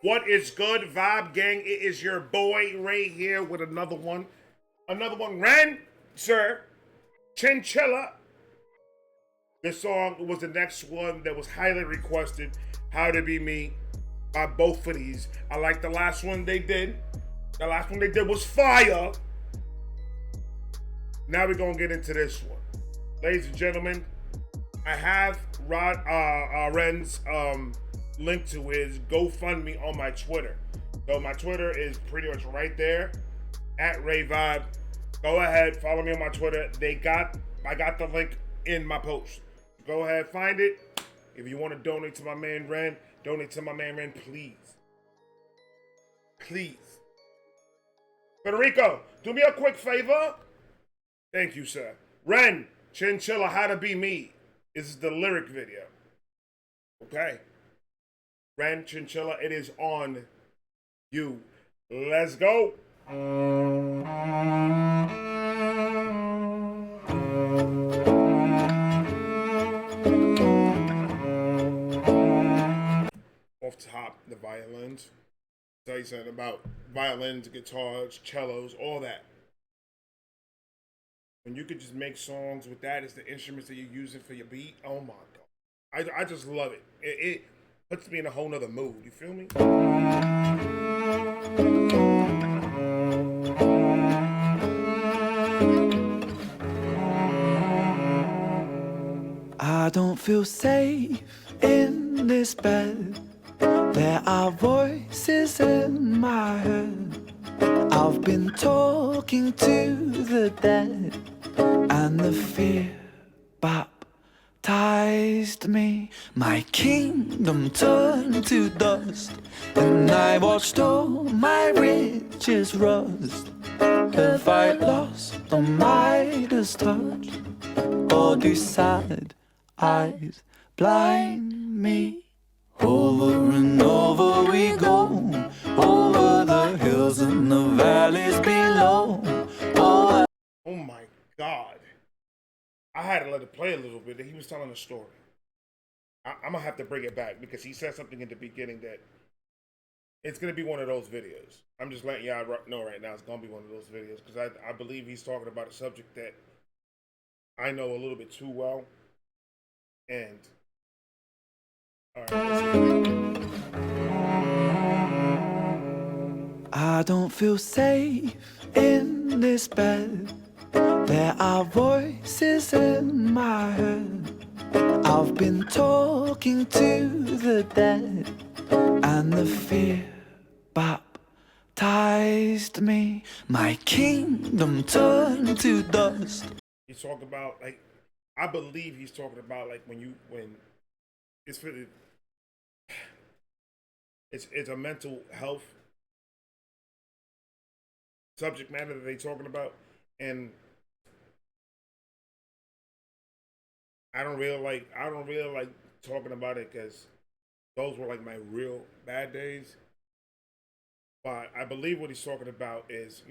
What is good, Vibe Gang? It is your boy Ray here with another one. Another one, Ren, sir. Chinchilla. This song was the next one that was highly requested. How to Be Me by both of these. I like the last one they did. The last one they did was fire. Now we're gonna get into this one. Ladies and gentlemen, I have Ren's link to his GoFundMe on my Twitter. So my Twitter is pretty much right there at Ray Vibe. Go ahead, follow me on my Twitter. I got the link in my post. Go ahead, find it. If you want to donate to my man Ren, donate to my man Ren, please. Please. Federico, do me a quick favor. Thank you, sir. Ren, Chinchilla, How to Be Me. This is the lyric video. Okay. Ren, Chinchilla, it is on you. Let's go. Off top, the violins. Tell you something about violins, guitars, cellos, all that. When you could just make songs with that as the instruments that you're using for your beat, oh my God. I just love it. It puts me in a whole nother mood. You feel me? I don't feel safe in this bed. There are voices in my head. I've been talking to the dead, and the fear baptized me. My kingdom turned to dust, and I watched all my riches rust. Have I lost the Midas touch, or do sad eyes blind me? Over and over we go, over the hills and the valleys below. Oh my God. I had to let it play a little bit. He was telling a story. I'm going to have to bring it back because he said something in the beginning that it's going to be one of those videos. I'm just letting y'all know right now it's going to be one of those videos because I believe he's talking about a subject that I know a little bit too well. And all right, I don't feel safe in this bed. There are voices in my head. I've been talking to the dead, and the fear baptized me. My kingdom turned to dust. He's talking about, like, I believe he's talking about, like, when it's for the, it's a mental health subject matter that they're talking about, and I don't really like talking about it because those were like my real bad days. But I believe what he's talking about is,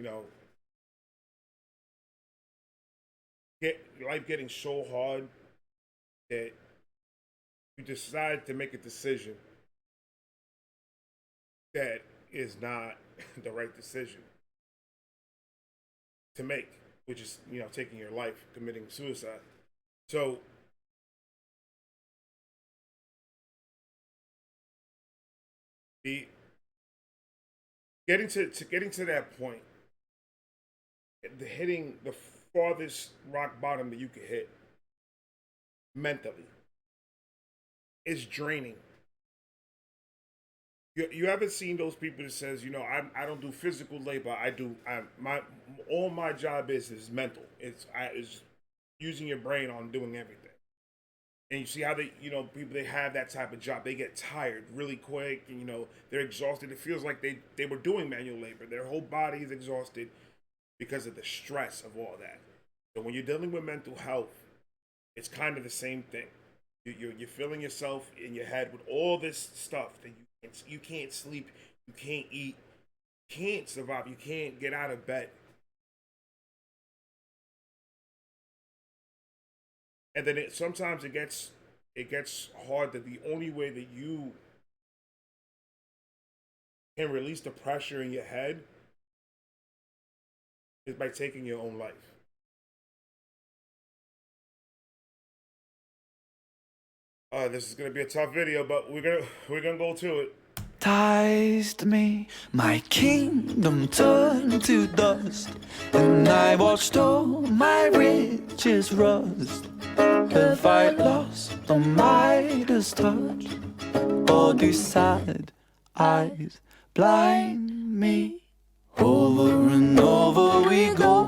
life getting so hard that you decide to make a decision that is not the right decision to make, which is, taking your life, committing suicide. So the getting to that point, hitting the farthest rock bottom that you could hit mentally is draining. You haven't seen those people that says, I don't do physical labor. All my job is mental. It's using your brain on doing everything. And you see how people they have that type of job, they get tired really quick, and they're exhausted. It feels like they were doing manual labor. Their whole body is exhausted because of the stress of all that. So when you're dealing with mental health, it's kind of the same thing. You're filling yourself in your head with all this stuff that you can't sleep, you can't eat, you can't survive, you can't get out of bed. And then sometimes it gets it gets hard that the only way that you can release the pressure in your head is by taking your own life. This is gonna be a tough video, but we're gonna go to it. Baptized me, my kingdom turned to dust, and I watched all my riches rust. Have I lost the Midas touch, or do sad eyes blind me? Over and over we go,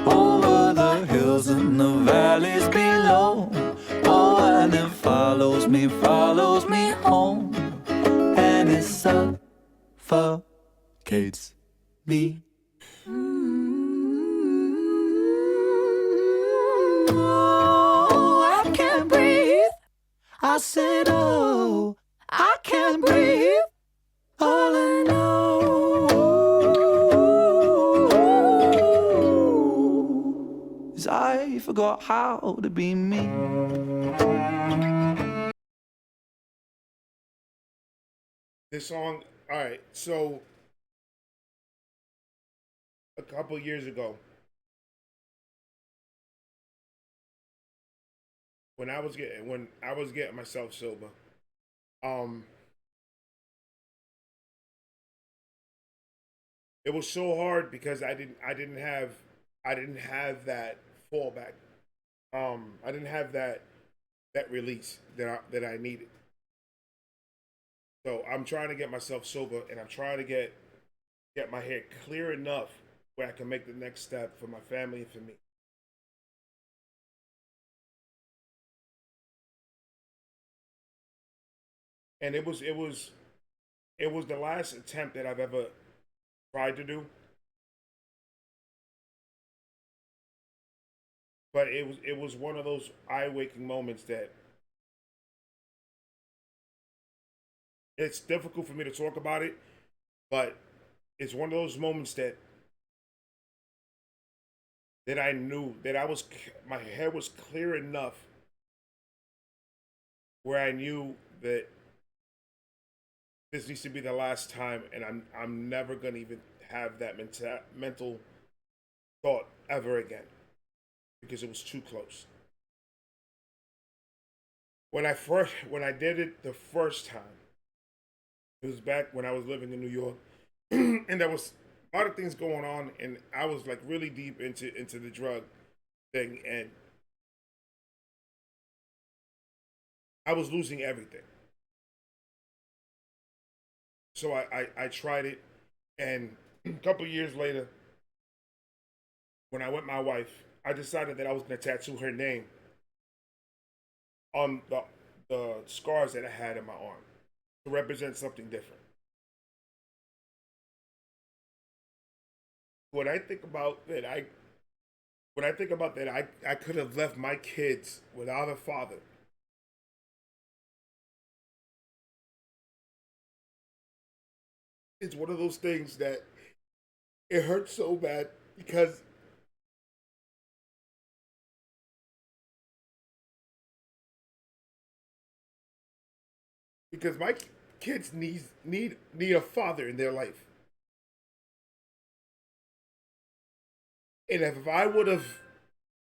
over the hills and the valleys below. Oh, and it follows me home, and it suffocates me. Oh, I can't breathe. I said, oh, I can't breathe. All I know is I forgot how to be me. This song, all right. So a couple years ago, when I was getting myself sober, um, it was so hard because I didn't have that fallback. I didn't have that release that I needed. So I'm trying to get myself sober, and I'm trying to get my head clear enough where I can make the next step for my family and for me. And it was the last attempt that I've ever tried to do, but it was one of those eye waking moments that it's difficult for me to talk about it, but it's one of those moments that I knew that my head was clear enough where I knew that this needs to be the last time, and I'm never gonna even have that mental thought ever again because it was too close. When I did it the first time, it was back when I was living in New York, and there was a lot of things going on, and I was like really deep into the drug thing, and I was losing everything. So I tried it, and a couple years later, when I met my wife, I decided that I was going to tattoo her name on the scars that I had in my arm to represent something different. When I think about that, I could have left my kids without a father. It's one of those things that it hurts so bad because my kids need a father in their life. And if I would have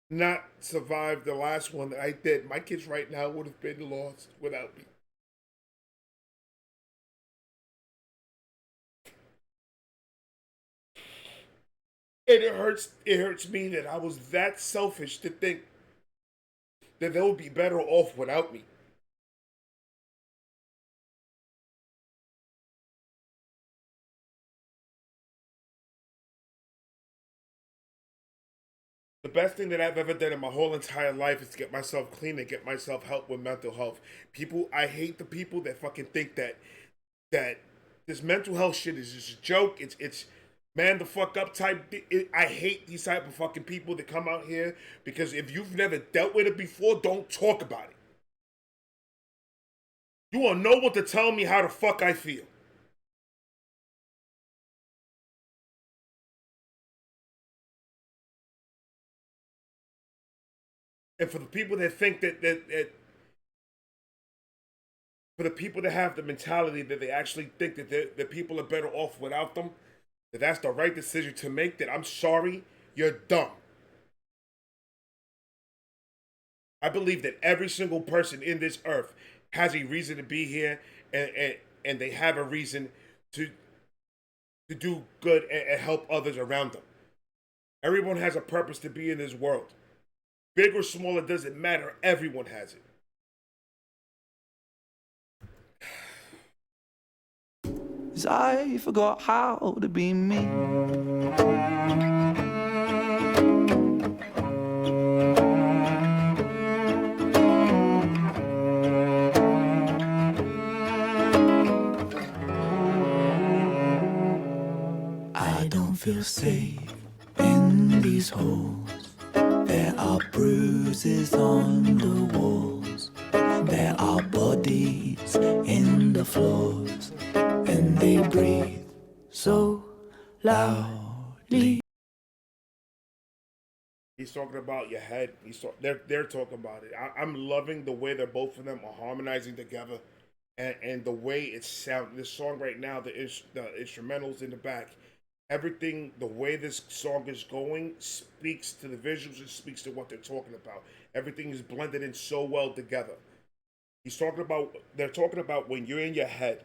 not survived the last one that I did, my kids right now would have been lost without me. And it hurts me that I was that selfish to think that they would be better off without me. The best thing that I've ever done in my whole entire life is to get myself clean and get myself help with mental health. I hate the people that fucking think that this mental health shit is just a joke. It's man the fuck up type. I hate these type of fucking people that come out here because if you've never dealt with it before, don't talk about it. You won't know what to tell me how the fuck I feel. And for the people that think that For the people that have the mentality that they actually think that the people are better off without them, that that's the right decision to make, that I'm sorry, you're dumb. I believe that every single person in this earth has a reason to be here, and they have a reason to to do good and help others around them. Everyone has a purpose to be in this world. Big or small, it doesn't matter. Everyone has it. 'Cause I forgot how to be me. I don't feel safe in these holes. There are bruises on the walls. There are bodies in the floors, and they breathe so loudly. He's talking about your head. They're talking about it. I'm loving the way that both of them are harmonizing together, and the way it sounds. This song right now, the instrumentals in the back, everything, the way this song is going speaks to the visuals. It speaks to what they're talking about. Everything is blended in so well together. They're talking about when you're in your head.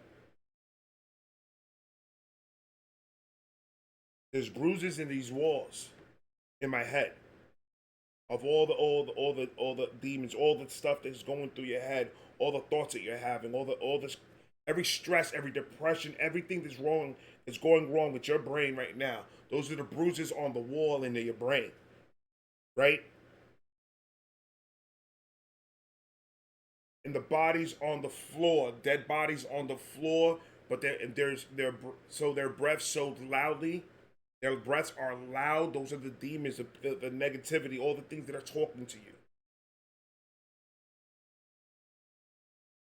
There's bruises in these walls in my head of all the demons, all the stuff that's going through your head, all the thoughts that you're having, all this, every stress, every depression, everything that's going wrong with your brain right now. Those are the bruises on the wall into your brain, right? And the bodies on the floor, dead bodies on the floor, but their breaths so loudly. Their breaths are loud. Those are the demons, the negativity, all the things that are talking to you.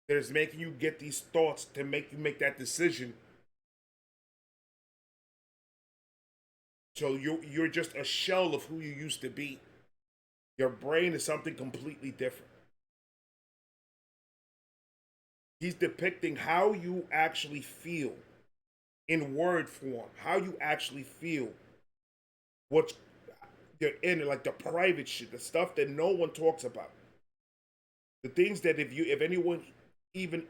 That is making you get these thoughts to make you make that decision. So you're just a shell of who you used to be. Your brain is something completely different. He's depicting how you actually feel in word form, how you actually feel, what's you're in, like the private shit, the stuff that no one talks about, the things that if anyone even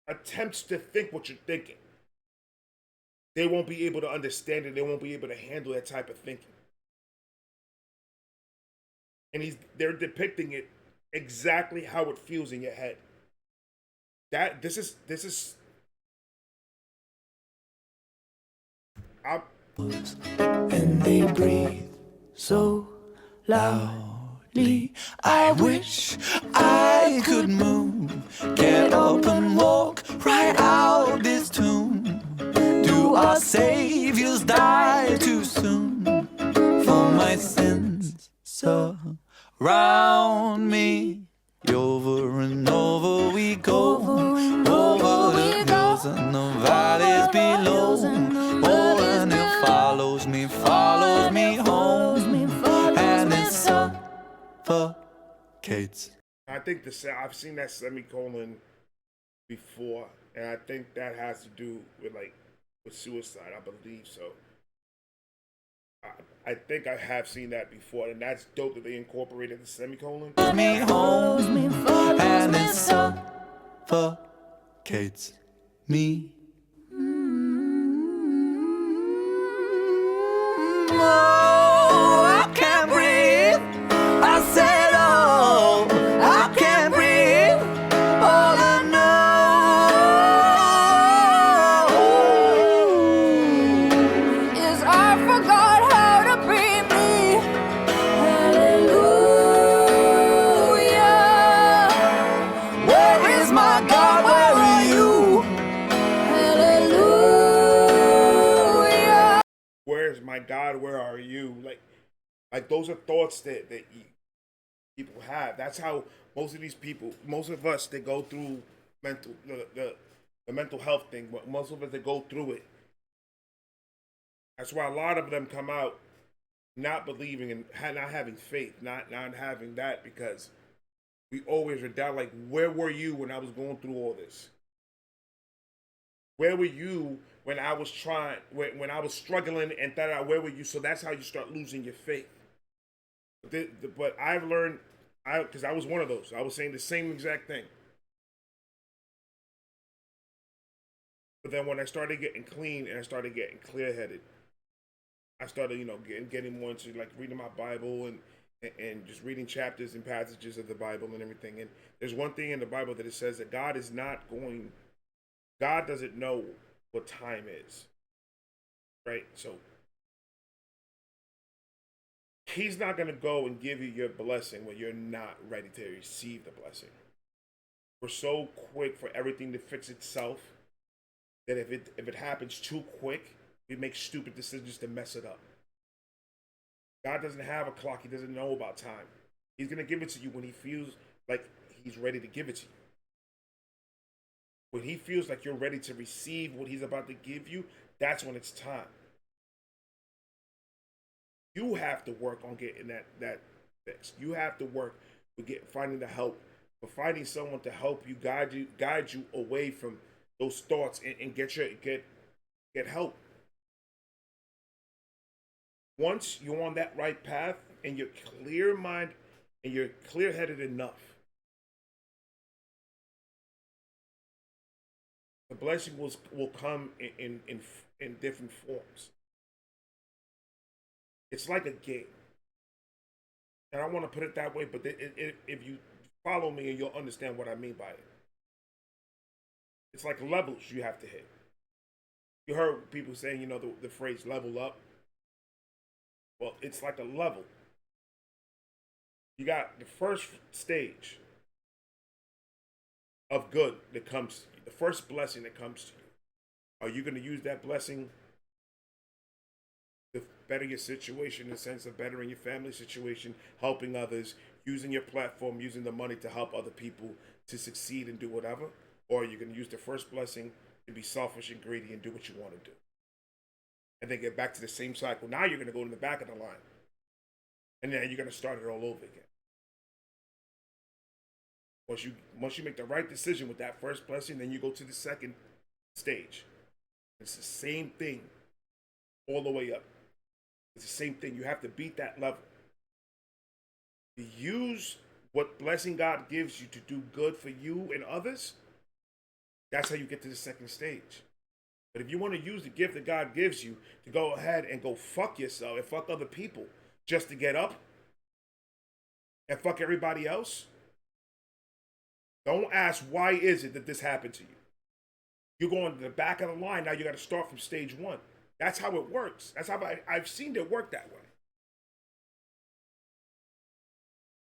attempts to think what you're thinking, they won't be able to understand it. They won't be able to handle that type of thinking. And they're depicting it exactly how it feels in your head. That this is And they breathe so loudly. I wish I could move, get up and walk right out this tomb. Do our saviors die too soon? For my sins surround me. Over and over we go, over the hills and the valleys below. Oh, and it follows me home, and it suffocates. I think I've seen that semicolon before, and I think that has to do with suicide. I believe so. I think I have seen that before, and that's dope that they incorporated the semicolon. Me home, and it suffocates me. Oh, I can't breathe. I said, oh, I can't breathe. All I know is I forgot how to be me. Hallelujah. Where is my God? Where are you? Hallelujah. Where's my God? Where are you? Like those are thoughts that people have. That's how most of these people, most of us, they go through the mental health thing. But most of us, they go through it. That's why a lot of them come out not believing and not having faith, not having that, because We always were down. Like, where were you when I was going through all this? Where were you when I was when I was struggling and that? Where were you? So that's how you start losing your faith. But I've learned, because I was one of those. I was saying the same exact thing. But then when I started getting clean and I started getting clear headed, I started, getting more into like reading my Bible and just reading chapters and passages of the Bible and everything. And there's one thing in the Bible that it says that God doesn't know what time is, right? So He's not going to go and give you your blessing when you're not ready to receive the blessing. We're so quick for everything to fix itself that if it happens too quick, we make stupid decisions to mess it up. God doesn't have a clock. He doesn't know about time. He's going to give it to you when he feels like he's ready to give it to you. When he feels like you're ready to receive what he's about to give you, that's when it's time. You have to work on getting that fixed. You have to work with finding the help, for finding someone to help you, guide you away from those thoughts and get help. Once you're on that right path and you're clear mind and you're clear headed enough, the blessing will come in different forms. It's like a game. And I want to put it that way, but if you follow me, and you'll understand what I mean by it. It's like levels you have to hit. You heard people saying, the phrase level up. Well, it's like a level. You got the first stage of good that comes to you, the first blessing that comes to you. Are you going to use that blessing to better your situation, in the sense of bettering your family situation, helping others, using your platform, using the money to help other people to succeed and do whatever? Or are you going to use the first blessing to be selfish and greedy and do what you want to do? And then get back to the same cycle. Now you're going to go to the back of the line. And then you're going to start it all over again. Once you make the right decision with that first blessing, then you go to the second stage. It's the same thing all the way up. It's the same thing. You have to beat that level. To use what blessing God gives you to do good for you and others, that's how you get to the second stage. But if you want to use the gift that God gives you to go ahead and go fuck yourself and fuck other people just to get up and fuck everybody else, don't ask why is it that this happened to you. You're going to the back of the line. Now you got to start from stage one. That's how it works. That's how I've seen it work that way.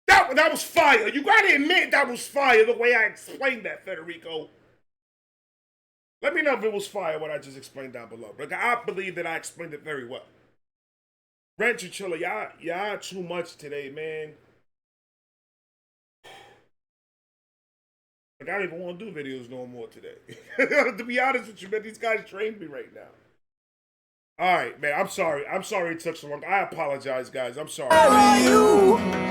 That was fire. You got to admit that was fire, the way I explained that, Federico. Let me know if it was fire, what I just explained down below. But I believe that I explained it very well. Chinchilla, y'all too much today, man. Like, I don't even want to do videos no more today. To be honest with you, man, these guys trained me right now. All right, man, I'm sorry. I'm sorry it took so long. I apologize, guys. I'm sorry. Hallelujah.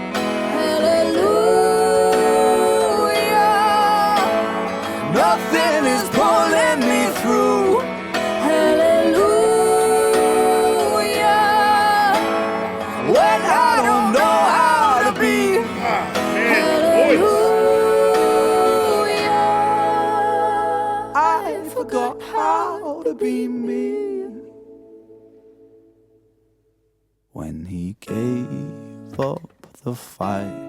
Nothing is pulling me through. Hallelujah. When I don't know how to be. Man, Hallelujah. I forgot how to be me. When he gave up the fight.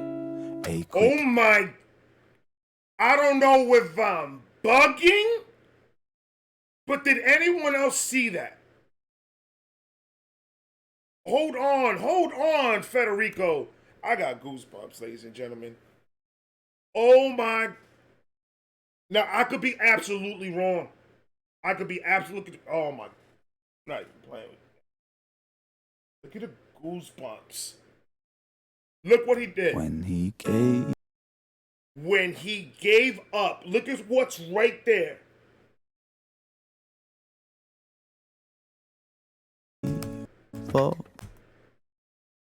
Oh my, I don't know if I'm bugging, but did anyone else see that? Hold on, Federico. I got goosebumps, ladies and gentlemen. Oh my. Now, I could be absolutely wrong. I could be absolutely, oh my, I'm not even playing with you. Look at the goosebumps. Look what he did. When he gave up. Look at what's right there. up.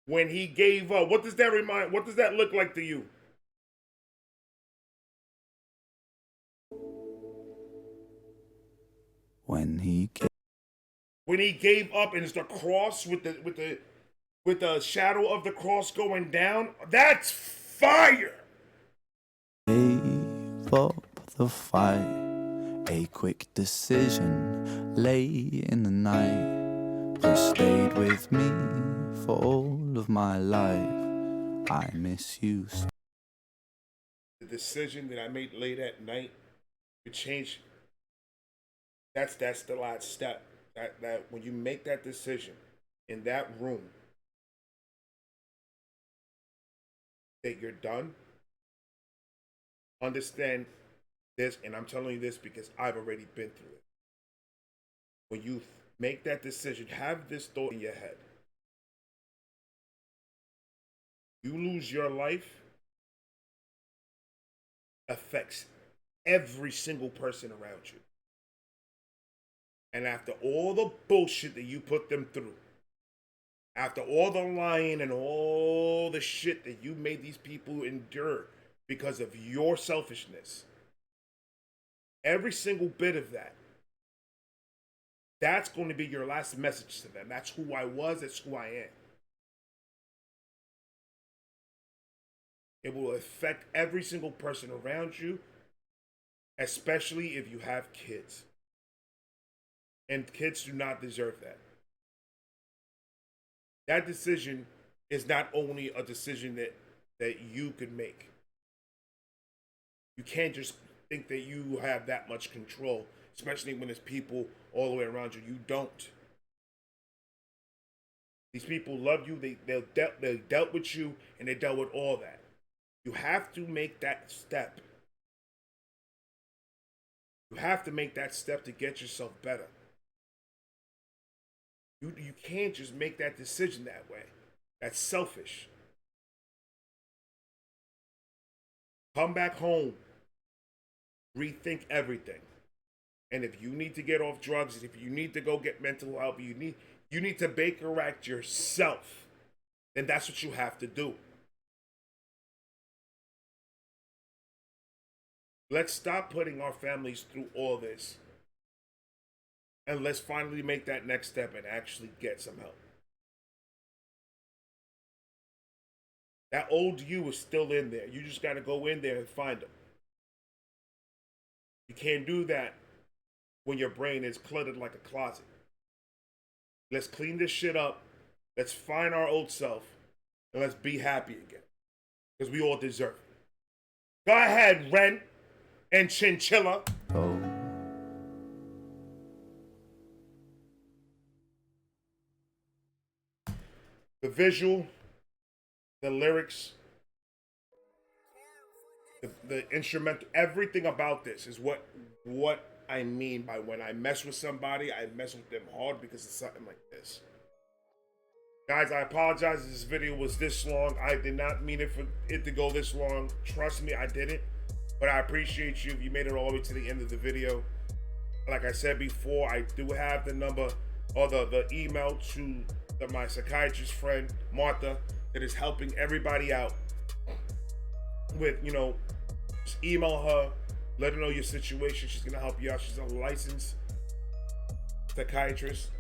When he gave up. What does that remind? What does that look like to you? when he gave up, and it's the cross with the shadow of the cross going down. That's fire. gave up the fight. A quick decision late in the night. You stayed with me for all of my life. I miss you. The decision that I made late at night to change. That's the last step. That when you make that decision in that room, that you're done. Understand this, and I'm telling you this because I've already been through it. When you make that decision, have this thought in your head. You lose your life, affects every single person around you. And after all the bullshit that you put them through, after all the lying and all the shit that you made these people endure because of your selfishness, every single bit of that, that's going to be your last message to them. That's who I was, that's who I am. It will affect every single person around you, especially if you have kids. And kids do not deserve that. That decision is not only a decision that you could make. You can't just think that you have that much control, especially when there's people all the way around you. You don't. These people love you. They dealt with you, and they dealt with all that. You have to make that step. You have to make that step to get yourself better. You can't just make that decision that way. That's selfish. Come back home. Rethink everything. And if you need to get off drugs, if you need to go get mental help, you need to Baker Act yourself, then that's what you have to do. Let's stop putting our families through all this. And let's finally make that next step and actually get some help. That old you is still in there. You just got to go in there and find them. You can't do that when your brain is cluttered like a closet. Let's clean this shit up. Let's find our old self. And let's be happy again. Because we all deserve it. Go ahead, Ren and Chinchilla. Oh. The visual, the lyrics, the instrumental, everything about this is what I mean by when I mess with somebody, I mess with them hard because it's something like this. Guys, I apologize if this video was this long. I did not mean it for it to go this long. Trust me, I didn't. But I appreciate you if you made it all the way to the end of the video. Like I said before, I do have the number or the email to my psychiatrist friend, Martha, that is helping everybody out with, just email her, let her know your situation. She's going to help you out. She's a licensed psychiatrist.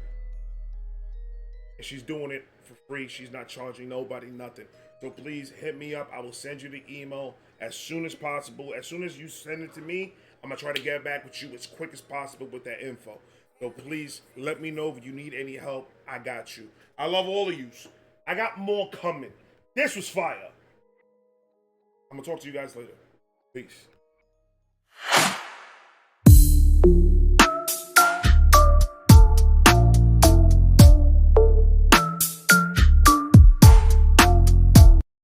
And she's doing it for free. She's not charging nobody nothing. So please hit me up. I will send you the email as soon as possible. As soon as you send it to me, I'm going to try to get back with you as quick as possible with that info. So please let me know if you need any help. I got you. I love all of you. I got more coming. This was fire. I'm going to talk to you guys later. Peace.